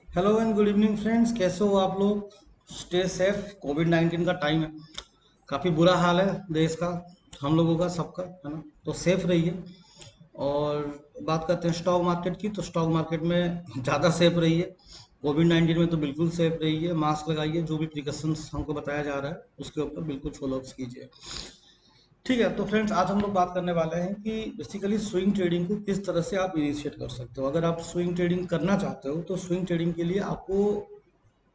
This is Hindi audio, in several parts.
Hello and good evening friends, कैसे हो आप लोग। Stay safe. कोविड 19 का टाइम है, काफ़ी बुरा हाल है देश का, हम लोगों का, सबका, है ना। तो सेफ रहिए। और बात करते हैं स्टॉक मार्केट की, तो स्टॉक मार्केट में ज़्यादा सेफ रहिए। कोविड 19 में तो बिल्कुल सेफ रहिए, मास्क लगाइए, जो भी प्रिकॉशंस हमको बताया जा रहा है उसके ऊपर बिल्कुल फॉलोअप्स कीजिए। ठीक है, तो फ्रेंड्स आज हम लोग बात करने वाले हैं कि बेसिकली स्विंग ट्रेडिंग को किस तरह से आप इनिशिएट कर सकते हो। अगर आप स्विंग ट्रेडिंग करना चाहते हो तो स्विंग ट्रेडिंग के लिए आपको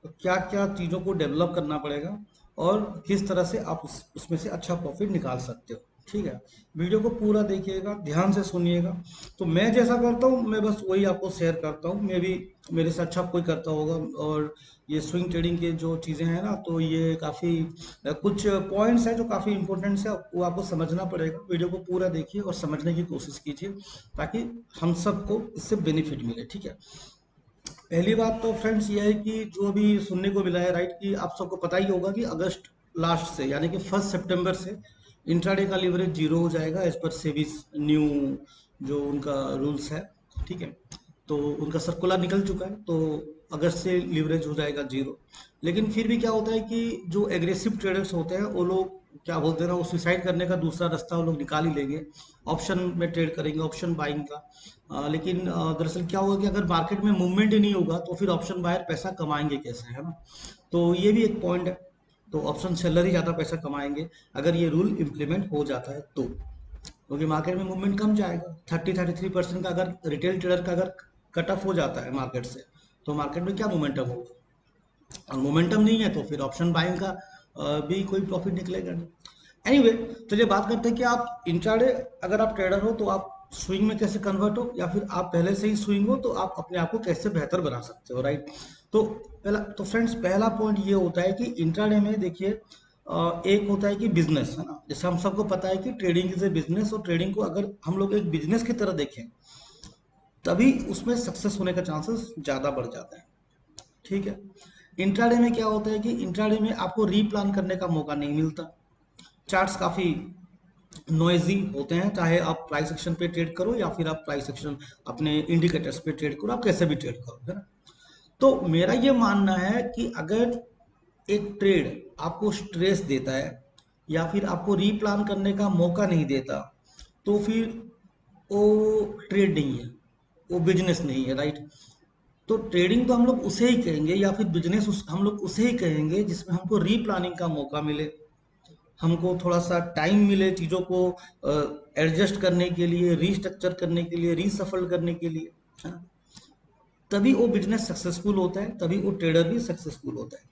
क्या क्या चीज़ों को डेवलप करना पड़ेगा और किस तरह से आप उसमें से अच्छा प्रॉफिट निकाल सकते हो। ठीक है, वीडियो को पूरा देखिएगा, ध्यान से सुनिएगा। तो मैं जैसा करता हूँ मैं बस वही आपको शेयर करता हूँ, मे भी मेरे से अच्छा कोई करता होगा। और ये स्विंग ट्रेडिंग के जो चीज़ें हैं ना, तो ये काफ़ी कुछ पॉइंट्स हैं जो काफ़ी इंपॉर्टेंट है, वो आपको समझना पड़ेगा। वीडियो को पूरा देखिए और समझने की कोशिश कीजिए ताकि हम सबको इससे बेनिफिट मिले। ठीक है, पहली बात तो फ्रेंड्स ये है कि जो अभी सुनने को मिला है, राइट, कि आप सबको पता ही होगा कि अगस्त लास्ट से यानी कि 1 सितंबर से इंट्राडे का लीवरेज जीरो हो जाएगा एज पर सेबी न्यू जो उनका रूल्स है। ठीक है, तो उनका सर्कुलर निकल चुका है, तो अगस्त से लीवरेज हो जाएगा जीरो। लेकिन फिर भी क्या होता है कि जो एग्रेसिव ट्रेडर्स होते हैं वो लोग क्या बोलते हैं ना, वो सुसाइड करने का दूसरा रास्ता वो लोग निकाल ही लेंगे, ऑप्शन में ट्रेड करेंगे, ऑप्शन बाइंग का। लेकिन दरअसल क्या होगा कि अगर मार्केट में मूवमेंट ही नहीं होगा तो फिर ऑप्शन बायर पैसा कमाएंगे कैसे, है ना। तो ये भी एक पॉइंट है। तो ऑप्शन सेलर ही ज़्यादा पैसा कमाएंगे अगर ये रूल इम्प्लीमेंट हो जाता है तो, क्योंकि मार्केट में मूवमेंट कम जाएगा। 30-33% का अगर रिटेल ट्रेडर का अगर कट ऑफ हो जाता है मार्केट से, तो मार्केट में क्या मोमेंटम होगा। और मोमेंटम नहीं है तो फिर ऑप्शन बाइंग का भी कोई प्रॉफिट निकलेगा नहीं। एनीवे, चलिए बात करते हैं कि आप इंट्राडे, अगर आप ट्रेडर हो तो आप स्विंग में कैसे कन्वर्ट हो, या फिर आप पहले से ही स्विंग हो तो आप अपने आप को कैसे बेहतर बना सकते हो, राइट। तो पहला तो फ्रेंड्स पहला पॉइंट ये होता है कि इंट्राडे में देखिए, एक होता है कि बिजनेस, है ना। जैसे हम सबको पता है कि ट्रेडिंग इज ए बिजनेस, और ट्रेडिंग को अगर हम लोग एक बिजनेस की तरह देखें तभी उसमें सक्सेस होने का चांसेस ज़्यादा बढ़ जाता है। ठीक है, इंट्राडे में क्या होता है कि इंट्राडे में आपको रीप्लान करने का मौका नहीं मिलता। चार्ट्स काफ़ी नॉइजी होते हैं, चाहे आप प्राइस एक्शन पे ट्रेड करो या फिर आप प्राइस एक्शन अपने इंडिकेटर्स पे ट्रेड करो, आप कैसे भी ट्रेड करो, है ना। तो मेरा ये मानना है कि अगर एक ट्रेड आपको स्ट्रेस देता है या फिर आपको रीप्लान करने का मौका नहीं देता, तो फिर वो ट्रेड नहीं है, वो बिजनेस नहीं है, राइट। तो ट्रेडिंग तो हम लोग उसे ही कहेंगे या फिर बिजनेस हम लोग उसे ही कहेंगे जिसमें हमको रीप्लानिंग का मौका मिले, हमको थोड़ा सा टाइम मिले चीज़ों को एडजस्ट करने के लिए, रीस्ट्रक्चर करने के लिए, रीसफल करने के लिए, है ना? तभी वो बिजनेस सक्सेसफुल होता है, तभी वो ट्रेडर भी सक्सेसफुल होता है।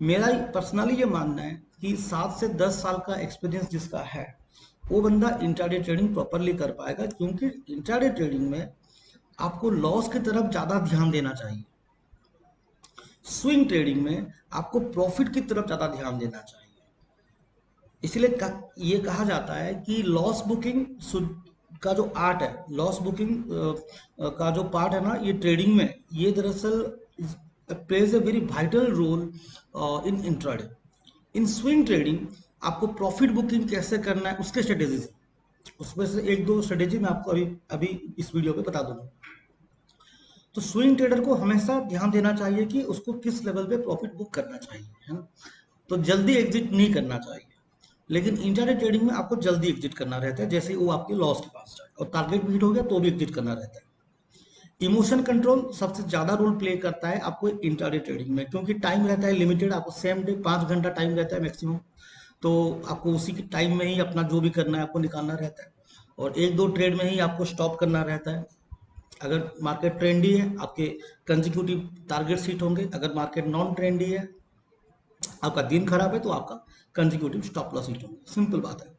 मेरा पर्सनली ये मानना है कि 7 से 10 साल का एक्सपीरियंस जिसका है वो बंदा इंट्राडे ट्रेडिंग प्रॉपरली कर पाएगा, क्योंकि इंट्राडे ट्रेडिंग में आपको लॉस की तरफ ज़्यादा ध्यान देना चाहिए। स्विंग ट्रेडिंग में आपको प्रॉफिट की तरफ ज़्यादा ध्यान देना चाहिए। इसलिए ये कहा जाता है कि लॉस बुकिंग का जो आर्ट है, लॉस बुकिंग का जो पार्ट है ना, ये ट्रेडिंग में ये दरअसल plays a very vital role in intraday. In swing trading आपको प्रॉफिट बुकिंग कैसे करना है उसके स्ट्रेटेजीज, उसमें से एक दो स्ट्रेटेजी मैं आपको अभी अभी इस वीडियो पे बता दूंगा। तो स्विंग ट्रेडर को हमेशा ध्यान देना चाहिए कि उसको किस लेवल पे प्रॉफिट बुक करना चाहिए, है ना। तो जल्दी एग्जिट नहीं करना चाहिए। लेकिन इंट्राडे ट्रेडिंग में आपको जल्दी एग्जिट करना रहता है, जैसे ही वो आपके लॉस के पास जाए और टारगेट मीट हो गया तो भी एग्जिट करना रहता है। इमोशन कंट्रोल सबसे ज्यादा रोल प्ले करता है आपको इंट्राडे ट्रेडिंग में, क्योंकि टाइम रहता है लिमिटेड, आपको सेम डे 5 घंटा टाइम रहता है मैक्सिमम। तो आपको उसी के टाइम में ही अपना जो भी करना है आपको निकालना रहता है, और एक दो ट्रेड में ही आपको स्टॉप करना रहता है। अगर मार्केट ट्रेंडी है आपके कंजिक्यूटिव टारगेट हिट होंगे, अगर मार्केट नॉन ट्रेंडी है, आपका दिन खराब है, तो आपका कंजिक्यूटिव स्टॉप लॉस हिट होंगे, सिंपल बात है।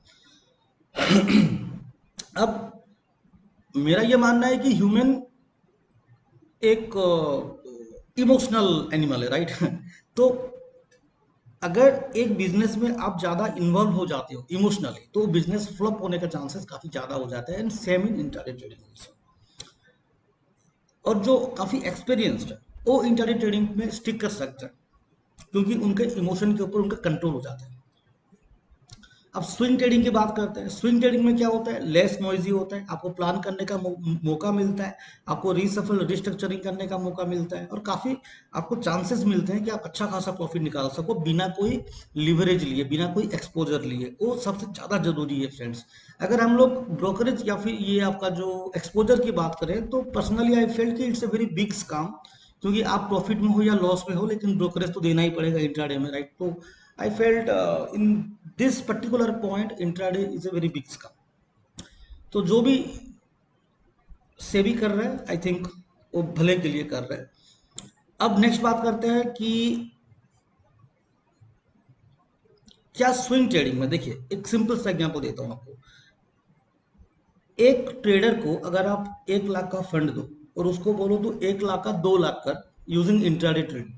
अब मेरा ये मानना है कि ह्यूमन एक इमोशनल एनिमल है, राइट। तो अगर एक बिजनेस में आप ज्यादा इन्वॉल्व हो जाते हो इमोशनली तो बिजनेस फ्लॉप होने का चांसेस काफी ज्यादा हो जाते हैं, and same in internet trading also. और जो काफी एक्सपीरियंस्ड है वो इंटरनेट ट्रेडिंग में स्टिक कर सकता है, क्योंकि उनके इमोशन के ऊपर उनका कंट्रोल हो जाता है। अब स्विंग ट्रेडिंग की बात करते हैं। स्विंग ट्रेडिंग में क्या होता है, लेस नॉइजी होता है, आपको प्लान करने का मौका मिलता है, आपको रीसफल रिस्ट्रक्चरिंग करने का मौका मिलता है, और काफ़ी आपको चांसेस मिलते हैं कि आप अच्छा खासा प्रॉफिट निकाल सको बिना कोई लिवरेज लिए, बिना कोई एक्सपोजर लिए। वो सबसे ज़्यादा जरूरी है फ्रेंड्स। अगर हम लोग ब्रोकरेज या फिर ये आपका जो एक्सपोजर की बात करें, तो पर्सनली आई फील कि it's a very big scam, क्योंकि आप प्रॉफिट में हो या लॉस में हो, लेकिन ब्रोकरेज तो देना ही पड़ेगा इंट्राडे में, राइट? तो I felt in this particular point intraday is a very big scam. तो जो भी सेबी कर रहे हैं, आई थिंक वो भले के लिए कर रहे हैं। अब नेक्स्ट बात करते हैं कि क्या स्विंग ट्रेडिंग में, देखिए एक सिंपल सा एग्जांपल देता हूं आपको। एक ट्रेडर को अगर आप 1 लाख का फंड दो और उसको बोलो तो 1 लाख का 2 लाख कर यूजिंग इंट्राडे ट्रेडिंग,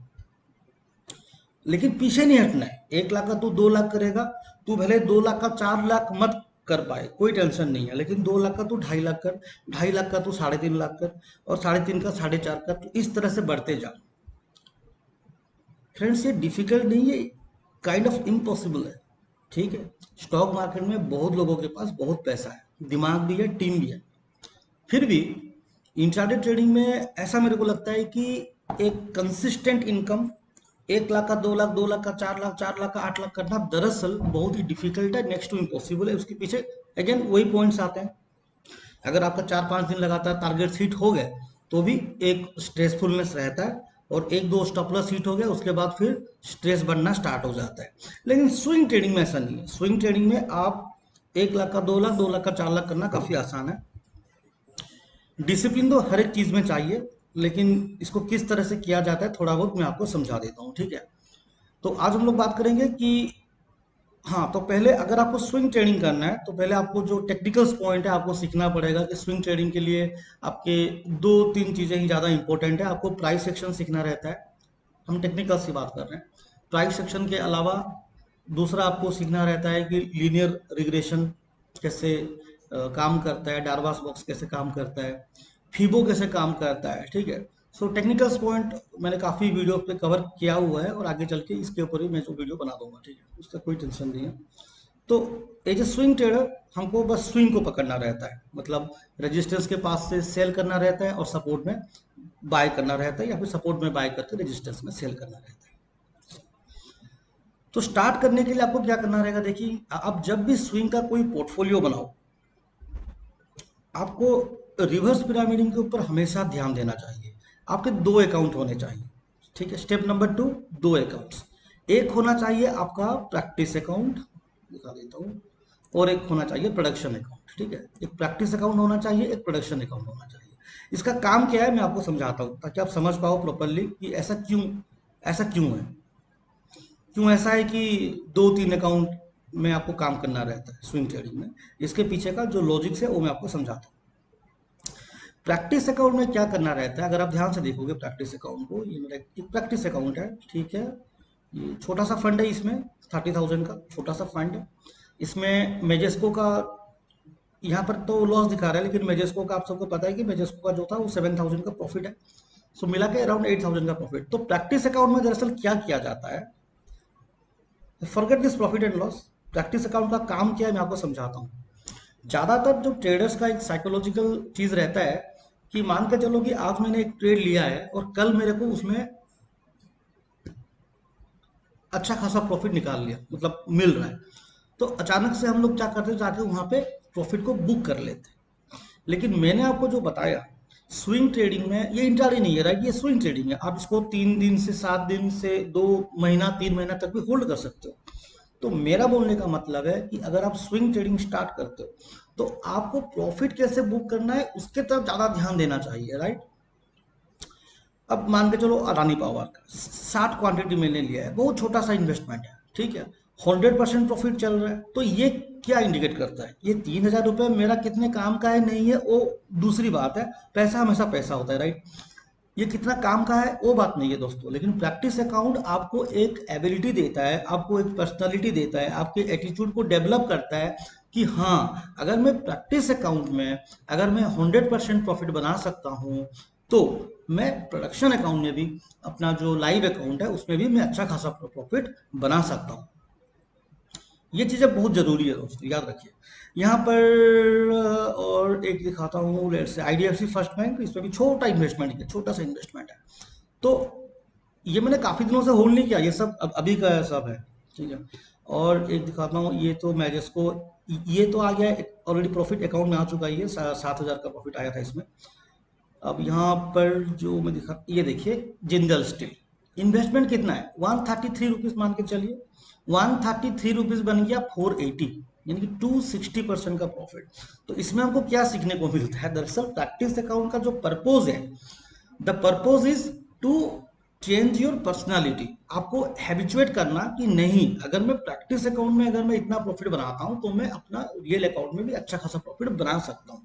लेकिन पीछे नहीं हटना है। 1 लाख का तू 2 लाख करेगा, तू भले 2 लाख का 4 लाख मत कर पाए, कोई टेंशन नहीं है, लेकिन 2 लाख का तू 2.5 लाख कर, 2.5 लाख का तू 3.5 लाख कर, और 3.5 का 4.5 कर, तो इस तरह से बढ़ते जा। फ्रेंड्स ये डिफिकल्ट नहीं है, काइंड ऑफ इम्पॉसिबल है, ठीक है? स्टॉक मार्केट में बहुत लोगों के पास बहुत पैसा है, दिमाग भी है, टीम भी है, फिर भी इंट्राडे ट्रेडिंग में ऐसा मेरे को लगता है कि एक कंसिस्टेंट इनकम, 1 लाख का 2 लाख, 2 लाख का 4 लाख, 4 लाख का 8 लाख करना दरअसल बहुत ही डिफिकल्ट है, नेक्स्ट टू इम्पॉसिबल है। उसके पीछे अगेन वही पॉइंट्स आते हैं। अगर आपका 4-5 दिन लगातार टारगेट हिट हो गए तो भी एक स्ट्रेसफुलनेस रहता है, और 1-2 स्टॉप लॉस हिट हो गया उसके बाद फिर स्ट्रेस बनना स्टार्ट हो जाता है। लेकिन स्विंग ट्रेडिंग में ऐसा नहीं है। स्विंग ट्रेडिंग में आप 1 लाख का 2 लाख, 2 लाख का 4 लाख करना काफी आसान है। डिसिप्लिन तो हर एक चीज में चाहिए, लेकिन इसको किस तरह से किया जाता है थोड़ा बहुत मैं आपको समझा देता हूँ, ठीक है? तो आज हम लोग बात करेंगे कि हाँ, तो पहले अगर आपको स्विंग ट्रेडिंग करना है तो पहले आपको जो टेक्निकल्स पॉइंट है आपको सीखना पड़ेगा कि स्विंग ट्रेडिंग के लिए आपके 2-3 चीज़ें ही ज़्यादा इंपॉर्टेंट है। आपको प्राइस एक्शन सीखना रहता है, हम टेक्निकल्स की बात कर रहे हैं। प्राइस एक्शन के अलावा दूसरा आपको सीखना रहता है कि लीनियर रिग्रेशन कैसे काम करता है, डारवास बॉक्स कैसे काम करता है, फीबो कैसे काम करता है, ठीक है? सो टेक्निकल्स पॉइंट मैंने काफ़ी वीडियो पे कवर किया हुआ है, और आगे चल के इसके ऊपर ही मैं जो वीडियो बना दूंगा, ठीक है? उसका कोई टेंशन नहीं है। तो एज ए स्विंग ट्रेडर हमको बस स्विंग को पकड़ना रहता है, मतलब रेजिस्टेंस के पास से सेल करना रहता है और सपोर्ट में बाय करना रहता है, या फिर सपोर्ट में बाय करके रेजिस्टेंस में सेल करना रहता है। तो स्टार्ट करने के लिए आपको क्या करना रहेगा, देखिए आप जब भी स्विंग का कोई पोर्टफोलियो बनाओ, आपको रिवर्स पिरामिडिंग के ऊपर हमेशा ध्यान देना चाहिए। आपके 2 अकाउंट होने चाहिए, ठीक है? Step number 2, 2 accounts. एक होना चाहिए आपका प्रैक्टिस अकाउंट, दिखा देता हूँ, और एक होना चाहिए प्रोडक्शन अकाउंट, ठीक है? एक प्रैक्टिस अकाउंट होना चाहिए, एक प्रोडक्शन अकाउंट होना चाहिए। इसका काम क्या है मैं आपको समझाता हूँ ताकि आप समझ पाओ प्रॉपरली कि ऐसा क्यों है, क्यों ऐसा है कि 2-3 अकाउंट में आपको काम करना रहता है स्विंग ट्रेडिंग में। इसके पीछे का जो लॉजिक्स है वो मैं आपको समझाता हूँ। प्रैक्टिस अकाउंट में क्या करना रहता है, अगर आप ध्यान से देखोगे प्रैक्टिस अकाउंट को, ये मेरा एक प्रैक्टिस अकाउंट है, ठीक है? ये छोटा सा फंड है, इसमें 30,000 का छोटा सा फंड है। इसमें मेजेस्को का यहाँ पर तो लॉस दिखा रहा है, लेकिन मेजेस्को का आप सबको पता है कि मेजेस्को का जो था वो 7,000 का प्रॉफिट है। सो मिला के अराउंड 8,000 का प्रॉफिट। तो प्रैक्टिस अकाउंट में दरअसल क्या किया जाता है, forget this profit and loss. Practice account का काम क्या है मैं आपको समझाता हूँ। ज्यादातर जो ट्रेडर्स का एक साइकोलॉजिकल चीज रहता है कि मान के चलो कि आज मैंने एक ट्रेड लिया है और कल मेरे को उसमें अच्छा खासा प्रॉफिट निकाल लिया, मतलब मिल रहा है, तो अचानक से हम लोग क्या करते हैं, जाके वहां पे प्रॉफिट को बुक कर लेते हैं। लेकिन मैंने आपको जो बताया स्विंग ट्रेडिंग में, ये इंट्राडे नहीं है, राइट? ये स्विंग ट्रेडिंग है। आप इसको 3 दिन से 7 दिन से 2 महीना 3 महीना तक भी होल्ड कर सकते हो। तो मेरा बोलने का मतलब है कि अगर आप स्विंग ट्रेडिंग स्टार्ट करते हो तो आपको प्रॉफिट कैसे बुक करना है उसके तरफ ज्यादा ध्यान देना चाहिए, राइट? अब मान के चलो अडानी पावर का 60 क्वांटिटी मैंने लिया है, बहुत छोटा सा इन्वेस्टमेंट है, ठीक है? 100% प्रॉफिट चल रहा है, तो ये क्या इंडिकेट करता है? ये 3,000 रुपये मेरा कितने काम का है नहीं है वो दूसरी बात है, पैसा हमेशा पैसा होता है, राइट? ये कितना काम का है वो बात नहीं है दोस्तों। लेकिन प्रैक्टिस अकाउंट आपको एक एबिलिटी देता है, आपको एक पर्सनालिटी देता है, आपके एटीट्यूड को डेवलप करता है कि हाँ, अगर मैं प्रैक्टिस अकाउंट में अगर मैं 100% प्रॉफिट बना सकता हूँ, तो मैं प्रोडक्शन अकाउंट में भी, अपना जो लाइव अकाउंट है उसमें भी मैं अच्छा खासा प्रॉफिट बना सकता हूँ। ये चीज़ें बहुत ज़रूरी है दोस्तों, याद रखिए। यहाँ पर और एक दिखाता हूँ, let's say IDFC first bank, इसमें भी छोटा इन्वेस्टमेंट है, छोटा सा इन्वेस्टमेंट है। तो ये मैंने काफ़ी दिनों से होल्ड नहीं किया, ये सब अभी का सब है, ठीक है। और एक दिखाता हूँ, ये तो मैजेस्को, ये तो आ गया ऑलरेडी, प्रॉफिट अकाउंट में आ चुका है, ये 7,000 का प्रॉफिट आया था इसमें। अब यहाँ पर जो मैं दिखा, ये देखिए जिंदल स्टील, इन्वेस्टमेंट कितना है, 133 रुपीज मान के चलिए, 133 रुपीज बन गया 480, यानी कि 260% का प्रॉफिट। तो इसमें हमको क्या सीखने को मिलता है, दरअसल प्रैक्टिस अकाउंट का जो पर्पज है, the purpose is to change your personality, आपको हैबिचुएट करना कि नहीं, अगर मैं प्रैक्टिस अकाउंट में अगर मैं इतना प्रॉफिट बनाता हूं तो मैं अपना रियल अकाउंट में भी अच्छा खासा प्रॉफिट बना सकता हूं।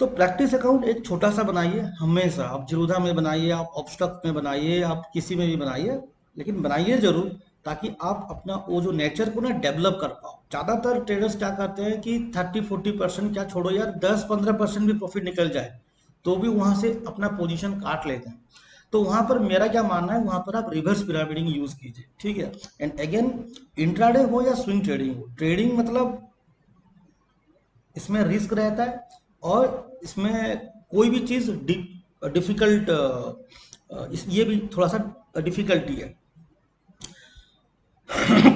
तो प्रैक्टिस अकाउंट एक छोटा सा बनाइए हमेशा, आप जिरोधा में बनाइए, आप ऑब्स्ट्रक्ट में बनाइए, आप किसी में भी बनाइए, लेकिन बनाइए जरूर, ताकि आप अपना वो जो नेचर को ना डेवलप कर पाओ। ज़्यादातर ट्रेडर्स क्या करते हैं कि 30-40% क्या छोड़ो यार, 10-15% भी प्रॉफिट निकल जाए तो भी वहां से अपना पोजीशन काट लेते हैं। तो वहां पर मेरा क्या मानना है, वहां पर आप रिवर्स पिरामिडिंग यूज कीजिए, ठीक है। एंड अगेन, इंट्राडे हो या स्विंग ट्रेडिंग हो, ट्रेडिंग मतलब इसमें रिस्क रहता है, और इसमें कोई भी चीज़ डिफिकल्ट, ये भी थोड़ा सा डिफिकल्टी है।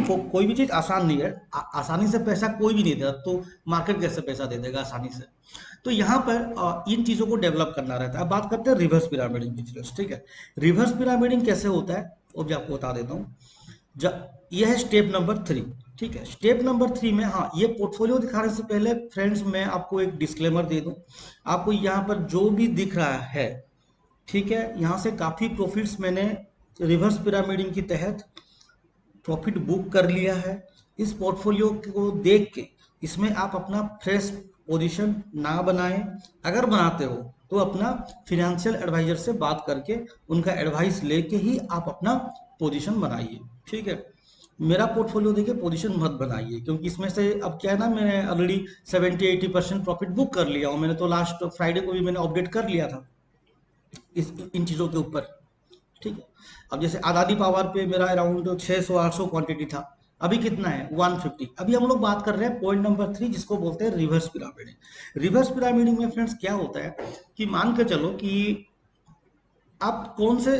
कोई भी चीज़ आसान नहीं है, आसानी से पैसा कोई भी नहीं देता, तो मार्केट कैसे पैसा दे देगा आसानी से। तो यहाँ पर इन चीज़ों को डेवलप करना रहता है। अब बात करते हैं रिवर्स पिरामिडिंग बिजनेस, ठीक है। रिवर्स पिरामिडिंग कैसे होता है वो भी आपको बता देता हूँ। यह है स्टेप नंबर 3, ठीक है। स्टेप नंबर 3 में, हाँ, ये पोर्टफोलियो दिखाने से पहले फ्रेंड्स मैं आपको एक डिस्क्लेमर दे दूं, आपको यहाँ पर जो भी दिख रहा है, ठीक है, यहाँ से काफ़ी प्रॉफिट्स मैंने रिवर्स पिरामिडिंग के तहत प्रॉफिट बुक कर लिया है। इस पोर्टफोलियो को देख के इसमें आप अपना फ्रेश पोजीशन ना बनाएं, अगर बनाते हो तो अपना फिनेंशियल एडवाइजर से बात करके उनका एडवाइस लेके ही आप अपना पोजीशन बनाइए, ठीक है। मेरा पोर्टफोलियो देखिए, पोजीशन मत बनाइए, क्योंकि इसमें से अब क्या है ना, मैंने ऑलरेडी 70-80% प्रॉफिट बुक कर लिया हूँ, मैंने तो लास्ट फ्राइडे को भी मैंने अपडेट कर लिया था इस इन चीज़ों के ऊपर, ठीक है। अब जैसे आजादी पावर पे मेरा अराउंड 600-800 क्वांटिटी था, अभी कितना है 150। अभी हम लोग बात कर रहे हैं पॉइंट नंबर 3, जिसको बोलते हैं रिवर्स पिरामिडिंग। रिवर्स पिरामिडिंग में फ्रेंड्स क्या होता है कि मान के चलो कि आप कौन से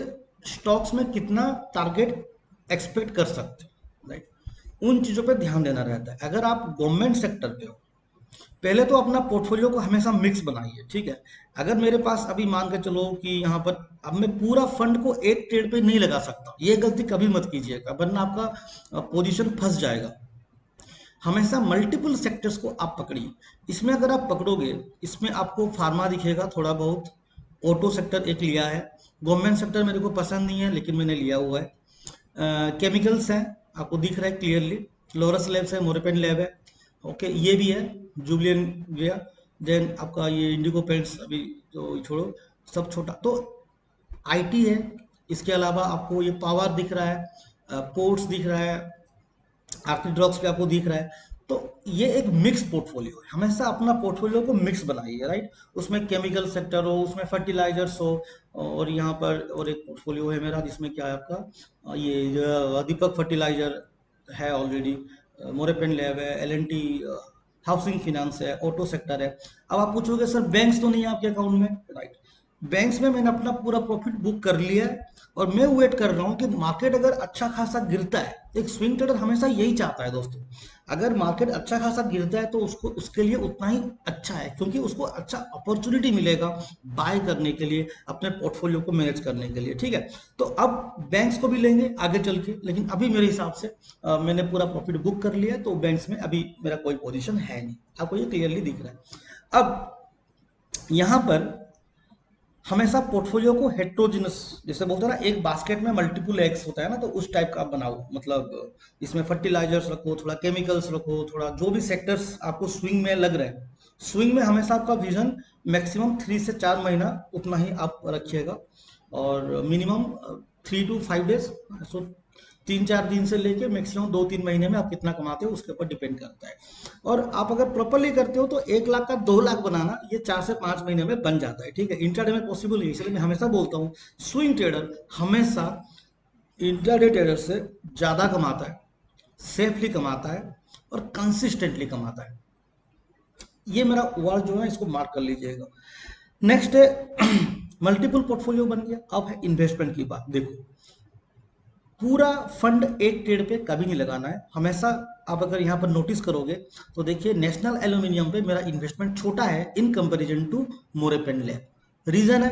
स्टॉक्स में कितना टारगेट एक्सपेक्ट कर सकते हो, राइट, उन चीज़ों पे ध्यान देना रहता है। अगर आप गवर्नमेंट सेक्टर पे हो, पहले तो अपना पोर्टफोलियो को हमेशा मिक्स बनाइए, ठीक है। अगर मेरे पास अभी मान के चलो कि यहाँ पर अब मैं पूरा फंड को एक ट्रेड पे नहीं लगा सकता, ये गलती कभी मत कीजिएगा, वरना आपका पोजीशन फंस जाएगा। हमेशा मल्टीपल सेक्टर्स को आप पकड़िए। इसमें अगर आप पकड़ोगे, इसमें आपको फार्मा दिखेगा थोड़ा बहुत, ऑटो सेक्टर एक लिया है, गवर्नमेंट सेक्टर मेरे को पसंद नहीं है लेकिन मैंने लिया हुआ है, केमिकल्स हैं, आपको दिख रहा है क्लियरली, लोरस लैब्स है, मोरेपेन लैब है, ओके, ये भी है, जुबलियन गया, देन आपका ये इंडिगो पेंट्स, अभी तो छोड़ो, सब छोटा, तो आईटी है। इसके अलावा आपको ये पावर दिख रहा है, पोर्ट्स दिख रहा है, आर्थिक ड्रग्स पे आपको दिख रहा है। तो ये एक मिक्स पोर्टफोलियो है, हमेशा अपना पोर्टफोलियो को मिक्स बनाइए, राइट। उसमें केमिकल सेक्टर हो, उसमें फर्टिलाइजर्स हो, और यहाँ पर और एक पोर्टफोलियो है मेरा जिसमें क्या है आपका, ये दीपक फर्टिलाइजर है ऑलरेडी, मोरेपेन लैब है, एल&टी हाउसिंग फिनेंस है, ऑटो सेक्टर है। अब आप पूछोगे सर बैंक्स तो नहीं है आपके अकाउंट में, राइट। बैंक्स में मैंने अपना पूरा प्रॉफिट बुक कर लिया है, और मैं वेट कर रहा हूँ कि मार्केट अगर अच्छा खासा गिरता है, एक स्विंग ट्रेडर हमेशा यही चाहता है दोस्तों, अगर मार्केट अच्छा खासा गिरता है तो उसको उसके लिए उतना ही अच्छा है, क्योंकि उसको अच्छा अपॉर्चुनिटी मिलेगा बाय करने के लिए, अपने पोर्टफोलियो को मैनेज करने के लिए, ठीक है। तो अब बैंक्स को भी लेंगे आगे चल के, लेकिन अभी मेरे हिसाब से मैंने पूरा प्रॉफिट बुक कर लिया है, तो बैंक्स में अभी मेरा कोई पोजीशन है नहीं, आपको ये क्लियरली दिख रहा है। अब यहाँ पर हमेशा पोर्टफोलियो को हेट्रोजिनस, जैसे बोलते हैं ना एक बास्केट में मल्टीपल एग्स होता है ना, तो उस टाइप का आप बनाओ, मतलब इसमें फर्टिलाइजर्स रखो, थोड़ा केमिकल्स रखो, थोड़ा जो भी सेक्टर्स आपको स्विंग में लग रहे हैं, स्विंग में हमेशा आपका विजन मैक्सिमम 3 से 4 महीना उतना ही आप रखिएगा, और मिनिमम 3 to 5 डेज, सो 3-4 दिन से लेके मैक्सिमम 2-3 महीने में आप कितना कमाते हो उसके ऊपर डिपेंड करता है। और आप अगर प्रॉपरली करते हो तो 1 लाख का 2 लाख बनाना ये 4 से 5 महीने में बन जाता है, ठीक है। इंट्राडे में पॉसिबल नहीं, इसलिए मैं हमेशा बोलता हूँ स्विंग ट्रेडर हमेशा इंट्राडे ट्रेडर से ज्यादा कमाता है, सेफली कमाता है और कंसिस्टेंटली कमाता है। ये मेरा वर्ड जो है इसको मार्क कर लीजिएगा। नेक्स्ट है मल्टीपल पोर्टफोलियो बन गया। अब है इन्वेस्टमेंट की बात। देखो, पूरा फंड एक ट्रेड पे कभी नहीं लगाना है हमेशा। आप अगर यहाँ पर नोटिस करोगे तो देखिए नेशनल एल्यूमिनियम पे मेरा इन्वेस्टमेंट छोटा है in comparison to Morepen lab. Reason है,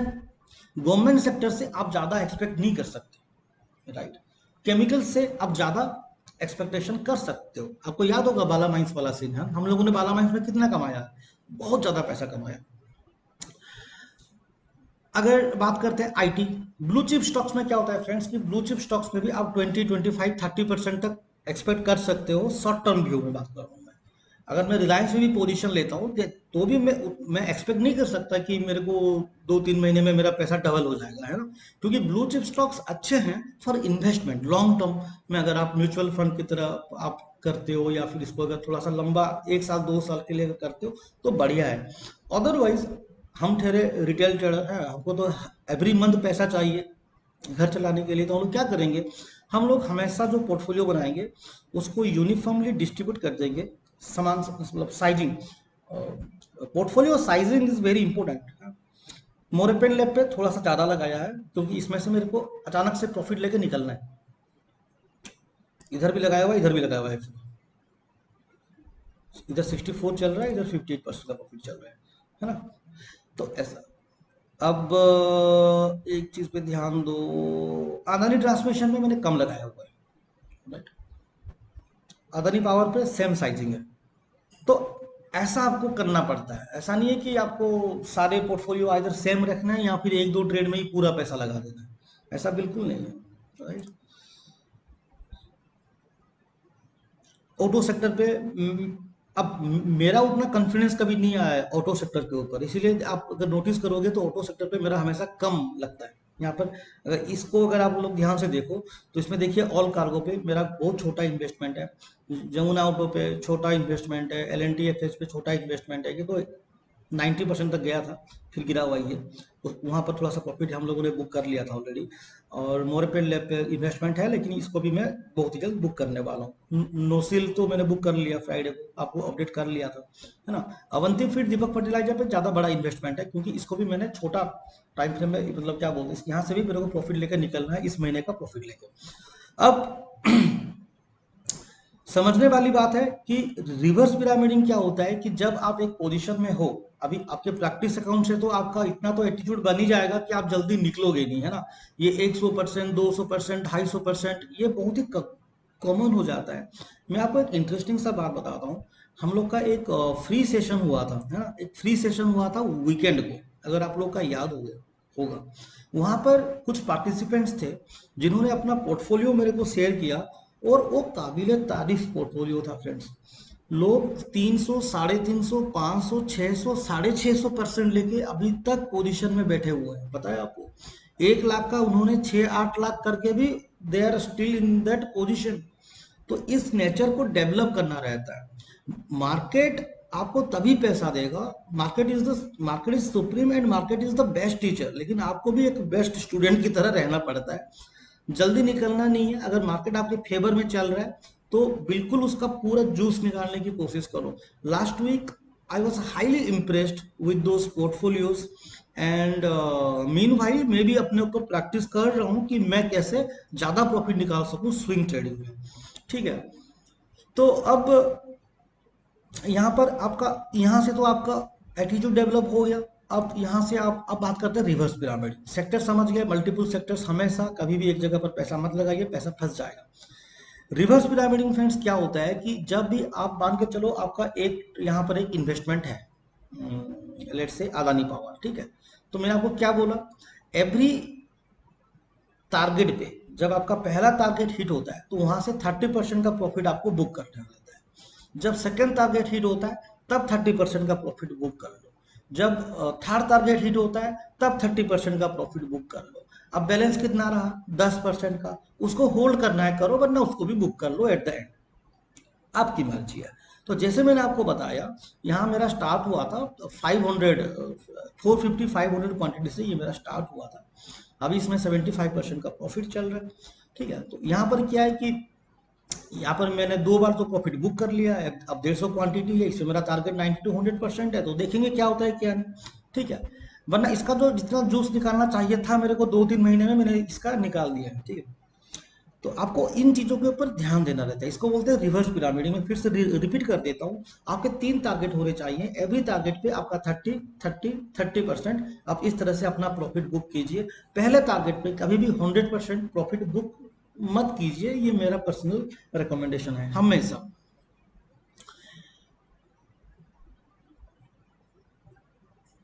गवर्नमेंट सेक्टर से आप ज्यादा एक्सपेक्ट नहीं कर सकते, राइट। केमिकल से आप ज्यादा एक्सपेक्टेशन कर सकते हो। आपको याद होगा बाला माइंस वाला सीन है, हम लोगों ने बाला माइंस में कितना कमाया, बहुत ज्यादा पैसा कमाया। अगर बात करते हैं आईटी ब्लू चिप स्टॉक्स में क्या होता है फ्रेंड्स, कि ब्लू चिप स्टॉक्स में भी आप 20, 25, 30% तक एक्सपेक्ट कर सकते हो। शॉर्ट टर्म व्यू में बात कर रहा हूँ मैं। अगर मैं रिलायंस में भी पोजीशन लेता हूँ तो भी मैं एक्सपेक्ट नहीं कर सकता कि मेरे को 2-3 महीने में मेरा पैसा डबल हो जाएगा, है ना। क्योंकि ब्लू चिप स्टॉक्स अच्छे हैं फॉर इन्वेस्टमेंट लॉन्ग टर्म में। अगर आप म्यूचुअल फंड की तरह आप करते हो या फिर इसको अगर थोड़ा सा लंबा 1 साल 2 साल के लिए करते हो तो बढ़िया है। अदरवाइज हम ठहरे रिटेल ट्रेडर हैं, हमको तो एवरी मंथ पैसा चाहिए घर चलाने के लिए। तो हम लोग क्या करेंगे, हम लोग हमेशा जो पोर्टफोलियो बनाएंगे उसको यूनिफॉर्मली डिस्ट्रीब्यूट कर देंगे। समान मतलब sizing, portfolio sizing is very important. Morepen lab पे थोड़ा सा ज़्यादा लगाया है क्योंकि इसमें से मेरे को अचानक से प्रॉफिट लेके निकलना है। इधर भी लगाया हुआ है, इधर भी लगाया हुआ है। इधर 64 चल रहा है, इधर 58% का प्रॉफिट चल रहा है ना। तो ऐसा। अब एक चीज पे ध्यान दो, अदानी ट्रांसमिशन में मैंने कम लगाया हुआ है, राइट। अदानी पावर पे सेम साइजिंग है। तो ऐसा आपको करना पड़ता है। ऐसा नहीं है कि आपको सारे पोर्टफोलियो इधर सेम रखना है या फिर 1-2 ट्रेड में ही पूरा पैसा लगा देना है, ऐसा बिल्कुल नहीं है, राइट। ऑटो सेक्टर पे अब मेरा उतना कॉन्फिडेंस कभी नहीं आया है ऑटो सेक्टर के ऊपर, इसीलिए आप अगर नोटिस करोगे तो ऑटो सेक्टर पे मेरा हमेशा कम लगता है। यहाँ पर अगर इसको अगर आप लोग ध्यान से देखो तो इसमें देखिए ऑल कार्गो पे मेरा बहुत छोटा इन्वेस्टमेंट है, जमुना ऑटो पे छोटा इन्वेस्टमेंट है, L N T F S पे छोटा इन्वेस्टमेंट है कि तो 90% तक गया था, फिर गिरा हुआ ही है। वहाँ पर थोड़ा सा प्रॉफिट हम लोगों ने बुक कर लिया था ऑलरेडी। और मोरपेड लैब पे इन्वेस्टमेंट है लेकिन इसको भी मैं बहुत ही जल्द बुक करने वाला हूँ। नोसिल तो मैंने बुक कर लिया फ्राइडे को, आपको अपडेट कर लिया था, है ना। अवंती फीड दीपक फर्टिलाइजर पे ज़्यादा बड़ा इन्वेस्टमेंट है क्योंकि इसको भी मैंने छोटा टाइम फ्रेम में, मतलब क्या बोलते हैं, यहाँ से भी मेरे को प्रॉफिट लेकर निकलना है, इस महीने का प्रॉफिट लेकर। अब समझने वाली बात है कि रिवर्स पिरामिडिंग क्या होता है, कि जब आप एक पोजीशन में हो, अभी आपके प्रैक्टिस अकाउंट से तो आपका इतना तो एटीट्यूड बन ही जाएगा कि आप जल्दी निकलोगे नहीं, है ना। ये 100%, 200%, 250%, ये बहुत ही कॉमन हो जाता है। मैं आपको एक इंटरेस्टिंग सा बात बताता हूँ। हम लोग का एक फ्री सेशन हुआ था, है ना, एक फ्री सेशन हुआ था वीकेंड को, अगर आप लोग का याद हो गया होगा। वहां पर कुछ पार्टिसिपेंट्स थे जिन्होंने अपना पोर्टफोलियो मेरे को शेयर किया, और वो काबिले तारीफ पोर्टफोलियो था फ्रेंड्स। लोग 300, 350, 500, 600, 650% लेके अभी तक पोजीशन में बैठे हुए हैं, पता है आपको। 1 लाख का उन्होंने 6-8 लाख करके भी they are still in that position. तो इस नेचर को डेवलप करना रहता है। मार्केट आपको तभी पैसा देगा, market is supreme and market is the best teacher, लेकिन आपको भी एक बेस्ट स्टूडेंट की तरह रहना पड़ता है। जल्दी निकलना नहीं है। अगर मार्केट आपके फेवर में चल रहा है तो बिल्कुल उसका पूरा जूस निकालने की कोशिश करो। Last week I was highly impressed with those portfolios, and mean भाई मैं भी अपने ऊपर प्रैक्टिस कर रहा हूँ कि मैं कैसे ज़्यादा प्रॉफिट निकाल सकूँ स्विंग ट्रेडिंग में, ठीक है। तो अब यहाँ पर आपका, यहाँ से तो आपका एटीट्यूड डेवलप हो गया। अब यहाँ से आप अब बात करते हैं रिवर्स पिरामिड सेक्टर। समझ गए, मल्टीपल सेक्टर्स, हमेशा कभी भी एक जगह पर पैसा मत लगाइए, पैसा फंस जाएगा। रिवर्स पिरामिडिंग फ्रेंड्स क्या होता है, कि जब भी आप मान के चलो आपका एक यहाँ पर एक इन्वेस्टमेंट है, लेट्स से अदानी पावर, ठीक है। तो मैंने आपको क्या बोला, एवरी टारगेट पे जब आपका पहला टारगेट हिट होता है तो वहां से 30% का प्रॉफिट आपको बुक करना होता है। जब सेकंड टारगेट हिट होता है तब 30% का प्रॉफिट बुक कर लो। जब थर्ड टारगेट हिट होता है तब 30% का प्रॉफिट बुक कर लो। अब बैलेंस कितना रहा, 10% का, उसको होल्ड करना है करो, वरना उसको भी बुक कर लो एट द एंड, आपकी मर्जी है। तो जैसे मैंने आपको बताया, यहाँ मेरा स्टार्ट हुआ था 500, 450, 500 क्वांटिटी से ये मेरा स्टार्ट हुआ था। अभी इसमें 75% का प्रॉफिट चल रहा है, ठीक है। तो यहाँ पर क्या है कि यहाँ पर मैंने 2 बार तो प्रॉफिट बुक कर लिया है, अब 150 क्वांटिटी है, इसमें मेरा टारगेट 90 to 100% है, तो देखेंगे क्या होता है क्या नहीं। ठीक है, वरना इसका जो जितना जूस निकालना चाहिए था मेरे को 2-3 महीने में, मैंने इसका निकाल दिया है। ठीक है, तो आपको इन चीजों के ऊपर ध्यान देना रहता है, इसको बोलते हैं रिवर्स पिरामिड। में फिर से रिपीट कर देता हूँ, आपके 3 टारगेट होने चाहिए, एवरी टारगेट पे आपका 30-30-30%। आप इस तरह से अपना प्रॉफिट बुक कीजिए। पहले टारगेट पे कभी भी 100% प्रॉफिट बुक मत कीजिए, ये मेरा पर्सनल रिकमेंडेशन है हमेशा।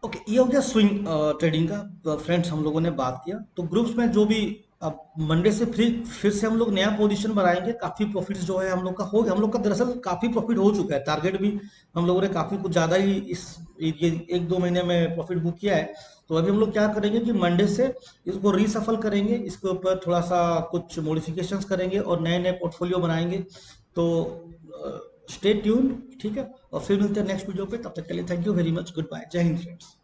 ओके, ये हो गया स्विंग ट्रेडिंग का। फ्रेंड्स, हम लोगों ने बात किया तो ग्रुप्स में जो भी, अब मंडे से फिर से हम लोग नया पोजीशन बनाएंगे। काफी प्रॉफिट जो है हम लोग का दरअसल काफी प्रॉफिट हो चुका है, टारगेट भी हम लोगों ने काफी कुछ ज्यादा ही इस ये 1-2 महीने में प्रॉफिट बुक किया है। तो अभी हम लोग क्या करेंगे कि मंडे से इसको रीसफल करेंगे, इसके ऊपर थोड़ा सा कुछ मॉडिफिकेशंस करेंगे और नए नए पोर्टफोलियो बनाएंगे। तो स्टे ट्यून, ठीक है, और फिर मिलते हैं नेक्स्ट वीडियो पे। तब तक के लिए thank you very much, goodbye, जय हिंद फ्रेंड्स।